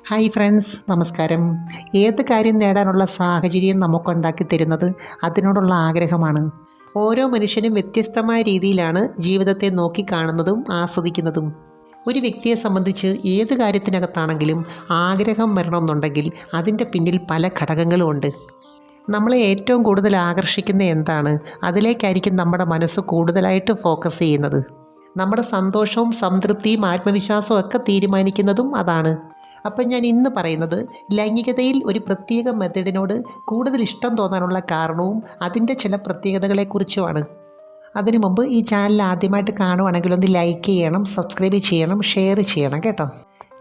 Hi friends, നമസ്കാരം. ഏത് കാര്യം നേടാനുള്ള സാഹചര്യം നമുക്കുണ്ടാക്കി തരുന്നത് അതിനോടുള്ള ആഗ്രഹമാണ്. ഓരോ മനുഷ്യനും വ്യത്യസ്തമായ രീതിയിലാണ് ജീവിതത്തെ നോക്കിക്കാണുന്നതും ആസ്വദിക്കുന്നതും. ഒരു വ്യക്തിയെ സംബന്ധിച്ച് ഏത് കാര്യത്തിനകത്താണെങ്കിലും ആഗ്രഹം വരണമെന്നുണ്ടെങ്കിൽ അതിൻ്റെ പിന്നിൽ പല ഘടകങ്ങളുമുണ്ട്. നമ്മളെ ഏറ്റവും കൂടുതൽ ആകർഷിക്കുന്ന എന്താണ്, അതിലേക്കായിരിക്കും നമ്മുടെ മനസ്സ് കൂടുതലായിട്ട് ഫോക്കസ് ചെയ്യുന്നത്. നമ്മുടെ സന്തോഷവും സംതൃപ്തിയും ആത്മവിശ്വാസവും ഒക്കെ തീരുമാനിക്കുന്നതും അതാണ്. അപ്പം ഞാൻ ഇന്ന് പറയുന്നത് ലൈംഗികതയിൽ ഒരു പ്രത്യേക മെത്തഡിനോട് കൂടുതൽ ഇഷ്ടം തോന്നാനുള്ള കാരണവും അതിൻ്റെ ചില പ്രത്യേകതകളെക്കുറിച്ചുമാണ്. അതിനു മുമ്പ് ഈ ചാനൽ ആദ്യമായിട്ട് കാണുവാണെങ്കിൽ ഒന്ന് ലൈക്ക് ചെയ്യണം, സബ്സ്ക്രൈബ് ചെയ്യണം, ഷെയർ ചെയ്യണം കേട്ടോ.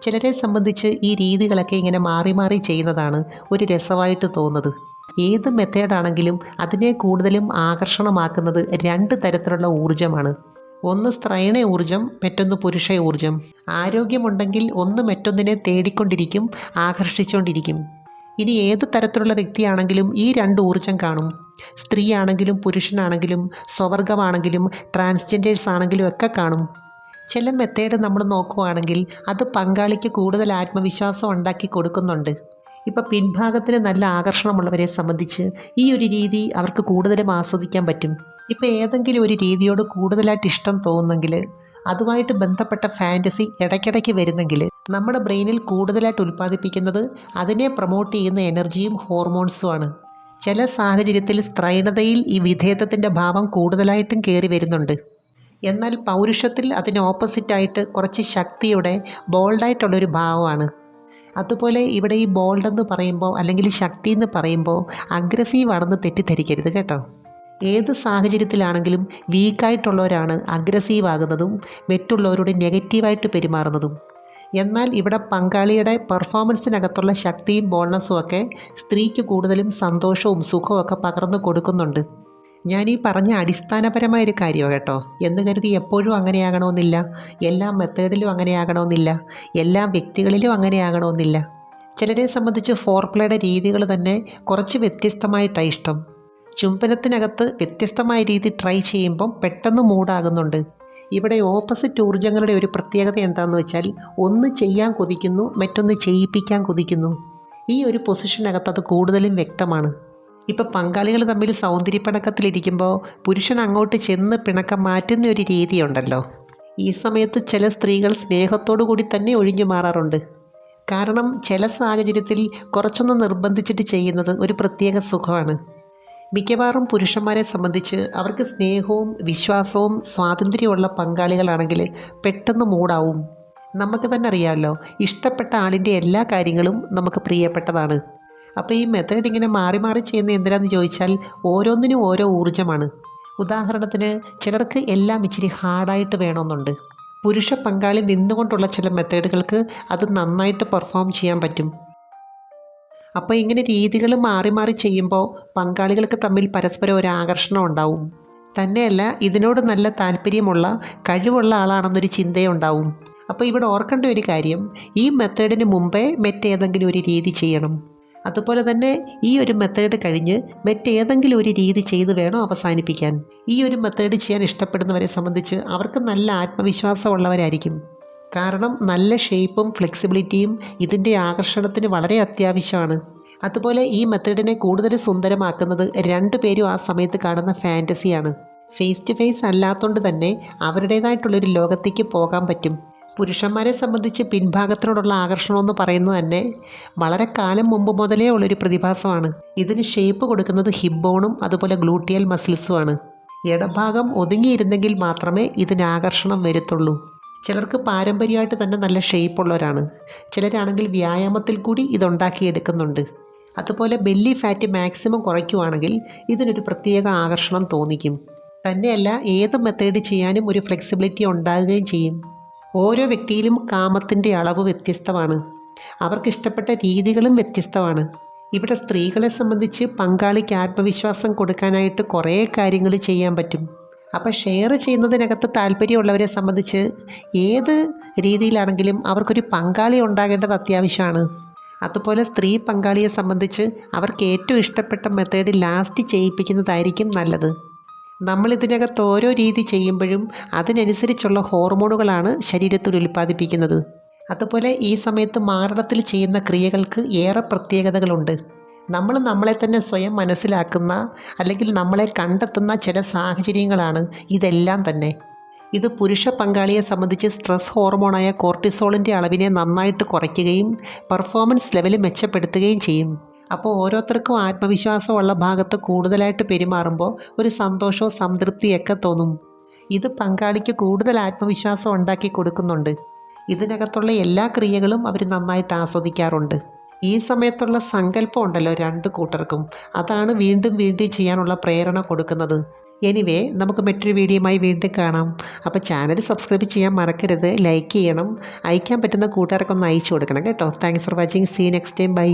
ചിലരെ സംബന്ധിച്ച് ഈ രീതികളൊക്കെ ഇങ്ങനെ മാറി മാറി ചെയ്യുന്നതാണ് ഒരു രസമായിട്ട് തോന്നുന്നത്. ഏത് മെത്തേഡാണെങ്കിലും അതിനെ കൂടുതലും ആകർഷണമാക്കുന്നത് രണ്ട് തരത്തിലുള്ള ഊർജ്ജമാണ്. ഒന്ന് സ്ത്രൈണ ഊർജം, മറ്റൊന്ന് പുരുഷ ഊർജം. ആരോഗ്യമുണ്ടെങ്കിൽ ഒന്ന് മറ്റൊന്നിനെ തേടിക്കൊണ്ടിരിക്കും, ആകർഷിച്ചുകൊണ്ടിരിക്കും. ഇനി ഏത് തരത്തിലുള്ള വ്യക്തിയാണെങ്കിലും ഈ രണ്ട് ഊർജം കാണും. സ്ത്രീ ആണെങ്കിലും പുരുഷനാണെങ്കിലും സ്വവർഗമാണെങ്കിലും ട്രാൻസ്ജെൻഡേഴ്സ് ആണെങ്കിലും ഒക്കെ കാണും. ചില മെത്തേഡ് നമ്മൾ നോക്കുവാണെങ്കിൽ അത് പങ്കാളിക്ക് കൂടുതൽ ആത്മവിശ്വാസം ഉണ്ടാക്കി കൊടുക്കുന്നുണ്ട്. ഇപ്പം പിൻഭാഗത്തിന് നല്ല ആകർഷണമുള്ളവരെ സംബന്ധിച്ച് ഈ ഒരു രീതി അവർക്ക് കൂടുതലും ആസ്വദിക്കാൻ പറ്റും. ഇപ്പോൾ ഏതെങ്കിലും ഒരു രീതിയോട് കൂടുതലായിട്ട് ഇഷ്ടം തോന്നുന്നെങ്കിൽ, അതുമായിട്ട് ബന്ധപ്പെട്ട ഫാൻറ്റസി ഇടയ്ക്കിടയ്ക്ക് വരുന്നെങ്കിൽ, നമ്മുടെ ബ്രെയിനിൽ കൂടുതലായിട്ട് ഉൽപ്പാദിപ്പിക്കുന്നത് അതിനെ പ്രൊമോട്ട് ചെയ്യുന്ന എനർജിയും ഹോർമോൺസുമാണ്. ചില സാഹചര്യത്തിൽ സ്ത്രൈണതയിൽ ഈ വിധേയത്വത്തിൻ്റെ ഭാവം കൂടുതലായിട്ടും കയറി വരുന്നുണ്ട്. എന്നാൽ പൗരുഷത്തിൽ അതിന് ഓപ്പോസിറ്റായിട്ട് കുറച്ച് ശക്തിയുടെ ബോൾഡായിട്ടുള്ളൊരു ഭാവമാണ്. അതുപോലെ ഇവിടെ ഈ ബോൾഡെന്ന് പറയുമ്പോൾ അല്ലെങ്കിൽ ശക്തി എന്ന് പറയുമ്പോൾ അഗ്രസീവ് ആണെന്ന് തെറ്റിദ്ധരിക്കരുത് കേട്ടോ. ഏത് സാഹചര്യത്തിലാണെങ്കിലും വീക്കായിട്ടുള്ളവരാണ് അഗ്രസീവ് ആകുന്നതും മറ്റുള്ളവരോട് നെഗറ്റീവായിട്ട് പെരുമാറുന്നതും. എന്നാൽ ഇവിടെ പങ്കാളിയുടെ പെർഫോമൻസിനകത്തുള്ള ശക്തിയും ബോൾഡ്നെസ്സും ഒക്കെ സ്ത്രീക്ക് കൂടുതലും സന്തോഷവും സുഖവും ഒക്കെ പകർന്നു കൊടുക്കുന്നുണ്ട്. ഞാനീ പറഞ്ഞ അടിസ്ഥാനപരമായൊരു കാര്യമാണ് കേട്ടോ. എന്ന് കരുതി എപ്പോഴും അങ്ങനെയാകണമെന്നില്ല, എല്ലാ മെത്തേഡിലും അങ്ങനെയാകണമെന്നില്ല, എല്ലാ വ്യക്തികളിലും അങ്ങനെയാകണമെന്നില്ല. ചിലരെ സംബന്ധിച്ച് ഫോർപ്ലേയുടെ രീതികൾ തന്നെ കുറച്ച് വ്യത്യസ്തമായിട്ടാണ് ഇഷ്ടം. ചുംബനത്തിനകത്ത് വ്യത്യസ്തമായ രീതി ട്രൈ ചെയ്യുമ്പം പെട്ടെന്ന് മൂടാകുന്നുണ്ട്. ഇവിടെ ഓപ്പോസിറ്റ് ഊർജ്ജങ്ങളുടെ ഒരു പ്രത്യേകത എന്താണെന്ന് വെച്ചാൽ, ഒന്ന് ചെയ്യാൻ കൊതിക്കുന്നു, മറ്റൊന്ന് ചെയ്യിപ്പിക്കാൻ കൊതിക്കുന്നു. ഈ ഒരു പൊസിഷനകത്ത് അത് കൂടുതലും വ്യക്തമാണ്. ഇപ്പം പങ്കാളികൾ തമ്മിൽ സൗന്ദര്യപ്പിണക്കത്തിലിരിക്കുമ്പോൾ പുരുഷൻ അങ്ങോട്ട് ചെന്ന് പിണക്കം മാറ്റുന്ന ഒരു രീതിയുണ്ടല്ലോ. ഈ സമയത്ത് ചില സ്ത്രീകൾ സ്നേഹത്തോടു കൂടി തന്നെ ഒഴിഞ്ഞു മാറാറുണ്ട്. കാരണം ചില സാഹചര്യത്തിൽ കുറച്ചൊന്ന് നിർബന്ധിച്ചിട്ട് ചെയ്യുന്നത് ഒരു പ്രത്യേക സുഖമാണ്. മിക്കവാറും പുരുഷന്മാരെ സംബന്ധിച്ച് അവർക്ക് സ്നേഹവും വിശ്വാസവും സ്വാതന്ത്ര്യമുള്ള പങ്കാളികളാണെങ്കിൽ പെട്ടെന്ന് മൂടാവും. നമുക്ക് തന്നെ അറിയാമല്ലോ, ഇഷ്ടപ്പെട്ട ആളിൻ്റെ എല്ലാ കാര്യങ്ങളും നമുക്ക് പ്രിയപ്പെട്ടതാണ്. അപ്പോൾ ഈ മെത്തേഡ് ഇങ്ങനെ മാറി മാറി ചെയ്യുന്ന എന്തിനാണെന്ന് ചോദിച്ചാൽ, ഓരോന്നിനും ഓരോ ഊർജ്ജമാണ്. ഉദാഹരണത്തിന് ചിലർക്ക് എല്ലാം ഇച്ചിരി ഹാർഡായിട്ട് വേണമെന്നുണ്ട്. പുരുഷ പങ്കാളി നിന്നുകൊണ്ടുള്ള ചില മെത്തേഡുകൾക്ക് അത് നന്നായിട്ട് പെർഫോം ചെയ്യാൻ പറ്റും. അപ്പോൾ ഇങ്ങനെ രീതികൾ മാറി മാറി ചെയ്യുമ്പോൾ പങ്കാളികൾക്ക് തമ്മിൽ പരസ്പരം ഒരു ആകർഷണം ഉണ്ടാവും. തന്നെയല്ല, ഇതിനോട് നല്ല താല്പര്യമുള്ള കഴിവുള്ള ആളാണെന്നൊരു ചിന്തയുണ്ടാവും. അപ്പോൾ ഇവിടെ ഓർക്കേണ്ട ഒരു കാര്യം, ഈ മെത്തേഡിന് മുമ്പേ മറ്റേതെങ്കിലും ഒരു രീതി ചെയ്യണം. അതുപോലെ തന്നെ ഈ ഒരു മെത്തേഡ് കഴിഞ്ഞ് മറ്റേതെങ്കിലും ഒരു രീതി ചെയ്ത് വേണം അവസാനിപ്പിക്കാൻ. ഈ ഒരു മെത്തേഡ് ചെയ്യാൻ ഇഷ്ടപ്പെടുന്നവരെ സംബന്ധിച്ച് അവർക്ക് നല്ല ആത്മവിശ്വാസമുള്ളവരായിരിക്കും. കാരണം നല്ല ഷേപ്പും ഫ്ലെക്സിബിലിറ്റിയും ഇതിൻ്റെ ആകർഷണത്തിന് വളരെ അത്യാവശ്യമാണ്. അതുപോലെ ഈ മെത്തേഡിനെ കൂടുതൽ സുന്ദരമാക്കുന്നത് രണ്ടുപേരും ആ സമയത്ത് കാണുന്ന ഫാൻറ്റസിയാണ്. ഫേസ് ടു ഫേസ് അല്ലാത്തതുകൊണ്ട് തന്നെ അവരുടേതായിട്ടുള്ളൊരു ലോകത്തേക്ക് പോകാൻ പറ്റും. പുരുഷന്മാരെ സംബന്ധിച്ച് പിൻഭാഗത്തിനോടുള്ള ആകർഷണമെന്ന് പറയുന്നത് തന്നെ വളരെ കാലം മുമ്പ് മുതലേ ഉള്ളൊരു പ്രതിഭാസമാണ്. ഇതിന് ഷേപ്പ് കൊടുക്കുന്നത് ഹിപ്പ് ബോണും അതുപോലെ ഗ്ലൂട്ടിയൽ മസിൽസുമാണ്. ഇടഭാഗം ഒതുങ്ങിയിരുന്നെങ്കിൽ മാത്രമേ ഇതിന് ആകർഷണം വരുത്തുള്ളൂ. ചിലർക്ക് പാരമ്പര്യമായിട്ട് തന്നെ നല്ല ഷേപ്പുള്ളവരാണ്. ചിലരാണെങ്കിൽ വ്യായാമത്തിൽ കൂടി ഇതുണ്ടാക്കിയെടുക്കുന്നുണ്ട്. അതുപോലെ ബെല്ലി ഫാറ്റ് മാക്സിമം കുറയ്ക്കുവാണെങ്കിൽ ഇതിനൊരു പ്രത്യേക ആകർഷണം തോന്നിക്കും. തന്നെയല്ല, ഏത് മെത്തേഡ് ചെയ്യാനും ഒരു ഫ്ലെക്സിബിലിറ്റി ഉണ്ടാകുകയും ചെയ്യും. ഓരോ വ്യക്തിയിലും കാമത്തിൻ്റെ അളവ് വ്യത്യസ്തമാണ്. അവർക്കിഷ്ടപ്പെട്ട രീതികളും വ്യത്യസ്തമാണ്. ഇവിടെ സ്ത്രീകളെ സംബന്ധിച്ച് പങ്കാളിക്ക് ആത്മവിശ്വാസം കൊടുക്കാനായിട്ട് കുറേ കാര്യങ്ങൾ ചെയ്യാൻ പറ്റും. അപ്പോൾ ഷെയർ ചെയ്യുന്നതിനകത്ത് താല്പര്യമുള്ളവരെ സംബന്ധിച്ച് ഏത് രീതിയിലാണെങ്കിലും അവർക്കൊരു പങ്കാളി ഉണ്ടാകേണ്ടത് അത്യാവശ്യമാണ്. അതുപോലെ സ്ത്രീ പങ്കാളിയെ സംബന്ധിച്ച് അവർക്ക് ഏറ്റവും ഇഷ്ടപ്പെട്ട മെത്തേഡ് ലാസ്റ്റ് ചെയ്യിപ്പിക്കുന്നതായിരിക്കും നല്ലത്. നമ്മളിതിനകത്ത് ഓരോ രീതി ചെയ്യുമ്പോഴും അതിനനുസരിച്ചുള്ള ഹോർമോണുകളാണ് ശരീരത്തിൽ ഉൽപ്പാദിപ്പിക്കുന്നത്. അതുപോലെ ഈ സമയത്ത് മാരടത്തിൽ ചെയ്യുന്ന ക്രിയകൾക്ക് ഏറെ പ്രത്യേകതകളുണ്ട്. നമ്മൾ നമ്മളെ തന്നെ സ്വയം മനസ്സിലാക്കുന്ന അല്ലെങ്കിൽ നമ്മളെ കണ്ടെത്തുന്ന ചില സാഹചര്യങ്ങളാണ് ഇതെല്ലാം തന്നെ. ഇത് പുരുഷ പങ്കാളിയെ സംബന്ധിച്ച് സ്ട്രെസ് ഹോർമോണായ കോർട്ടിസോളിൻ്റെ അളവിനെ നന്നായിട്ട് കുറയ്ക്കുകയും പെർഫോമൻസ് ലെവൽ മെച്ചപ്പെടുത്തുകയും ചെയ്യും. അപ്പോൾ ഓരോരുത്തർക്കും ആത്മവിശ്വാസമുള്ള ഭാഗത്ത് കൂടുതലായിട്ട് പെരുമാറുമ്പോൾ ഒരു സന്തോഷവും സംതൃപ്തിയൊക്കെ തോന്നും. ഇത് പങ്കാളിക്ക് കൂടുതൽ ആത്മവിശ്വാസം ഉണ്ടാക്കി കൊടുക്കുന്നുണ്ട്. ഇതിനകത്തുള്ള എല്ലാ ക്രിയകളും അവർ നന്നായിട്ട് ആസ്വദിക്കാറുണ്ട്. ഈ സമയത്തുള്ള സങ്കല്പം ഉണ്ടല്ലോ രണ്ട് കൂട്ടർക്കും, അതാണ് വീണ്ടും വീണ്ടും ചെയ്യാനുള്ള പ്രേരണ കൊടുക്കുന്നത്. എനിവേ, നമുക്ക് മറ്റൊരു വീഡിയോയുമായി വീണ്ടും കാണാം. അപ്പോൾ ചാനൽ സബ്സ്ക്രൈബ് ചെയ്യാൻ മറക്കരുത്, ലൈക്ക് ചെയ്യണം, അയക്കാൻ പറ്റുന്ന കൂട്ടുകാർക്കൊന്ന് അയച്ചു കൊടുക്കണം കേട്ടോ. Thanks for watching. See next time. By.